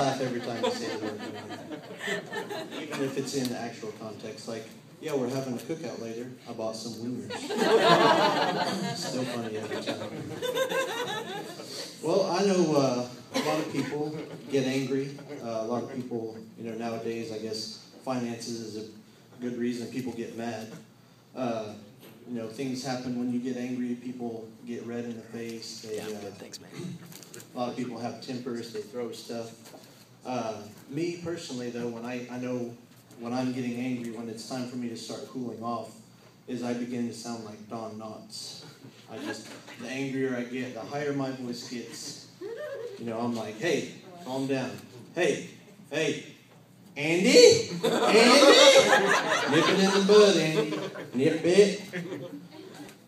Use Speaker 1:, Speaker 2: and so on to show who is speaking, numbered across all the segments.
Speaker 1: Laugh every time you say the word Looney. Even if it's in the actual context, like, yeah, we're having a cookout later. I bought some wieners. Still funny every time. Well, I know a lot of people get angry. A lot of people, nowadays, I guess finances is a good reason people get mad. Things happen when you get angry. People get red in the face.
Speaker 2: Thanks, man.
Speaker 1: A lot of people have tempers. They throw stuff. Me personally, though, when I know when I'm getting angry, when it's time for me to start cooling off, is I begin to sound like Don Knotts. The angrier I get, the higher my voice gets. I'm like, hey, calm down. Hey, Andy? Nip it in the bud, Andy. Nip it.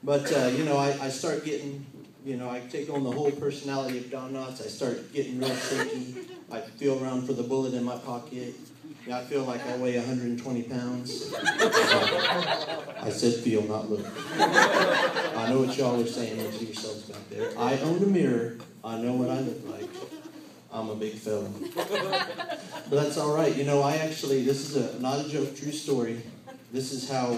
Speaker 1: But, I start getting, I take on the whole personality of Don Knotts. I start getting real shaky. I feel around for the bullet in my pocket. I feel like I weigh 120 pounds. I said feel, not look. I know what y'all are saying to yourselves back there. I own a mirror. I know what I look like. I'm a big fella. But that's all right. This is not a joke, true story. This is how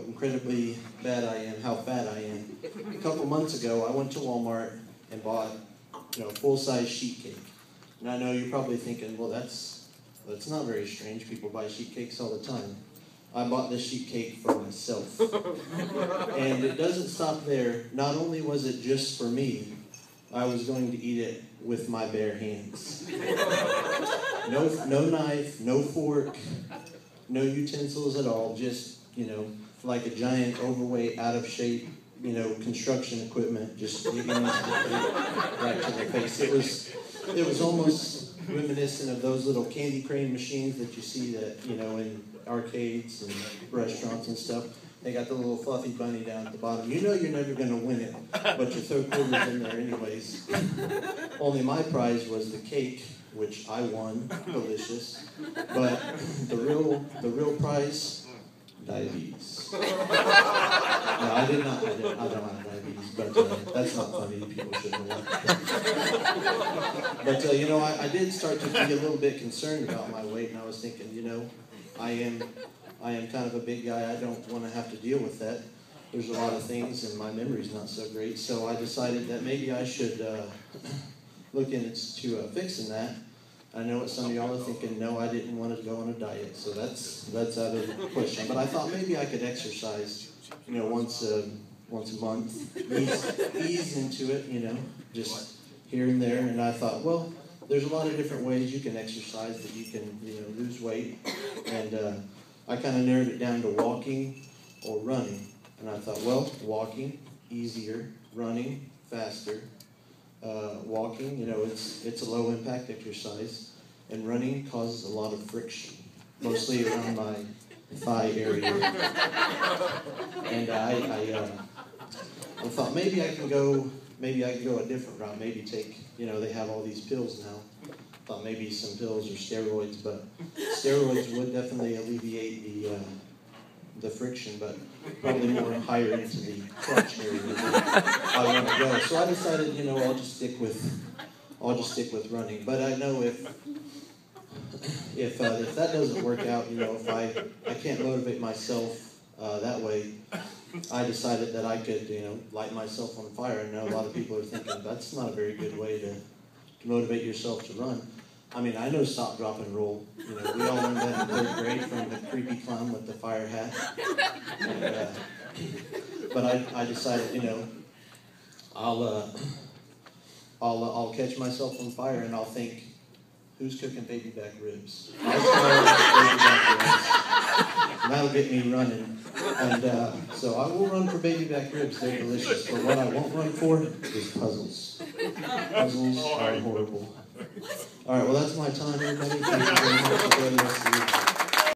Speaker 1: incredibly bad I am, how fat I am. A couple months ago, I went to Walmart and bought, full-size sheet cake. And I know you're probably thinking, well, that's not very strange. People buy sheet cakes all the time. I bought this sheet cake for myself. And it doesn't stop there. Not only was it just for me, I was going to eat it with my bare hands. No knife, no fork, no utensils at all. Just, like a giant, overweight, out of shape, construction equipment, just digging right to the face. It was almost reminiscent of those little candy crane machines that you see in arcades and restaurants and stuff. They got the little fluffy bunny down at the bottom. You're never going to win it, but you throw quarters in there anyways. Only my prize was the cake, which I won, delicious. But the real prize, diabetes. No, I don't have diabetes, but that's not funny. People shouldn't know that. But I did start to be a little bit concerned about my weight, and I was thinking, I am kind of a big guy. I don't want to have to deal with that. There's a lot of things, and my memory's not so great. So I decided that maybe I should look into fixing that. I know what some of y'all are thinking. No, I didn't want to go on a diet, so that's out of the question. But I thought maybe I could exercise, once a month, ease into it, just here and there. And I thought, well, there's a lot of different ways you can exercise that you can, lose weight. And I kind of narrowed it down to walking or running. And I thought, well, walking, easier. Running, faster. Walking, it's a low-impact exercise. And running causes a lot of friction, mostly around my thigh area. And I thought maybe I can go a different route. Maybe take, they have all these pills now. Thought maybe some pills or steroids, but steroids would definitely alleviate the friction, but probably more higher into the crotch area than I want to go. So I decided, I'll just stick with running. But I know if that doesn't work out, if I can't motivate myself that way, I decided that I could, light myself on fire. I know a lot of people are thinking that's not a very good way to motivate yourself to run. I mean, I know stop, drop, and roll. We all learned that in 3rd grade from the creepy clown with the fire hat. And, but I decided, I'll catch myself on fire and I'll think, who's cooking baby back ribs? I'll start baby back ribs. And that'll get me running. And so I will run for baby back ribs. They're delicious. But what I won't run for is puzzles. Puzzles are horrible. All right, well, that's my time, everybody. Thank you very much. Enjoy the rest of the week.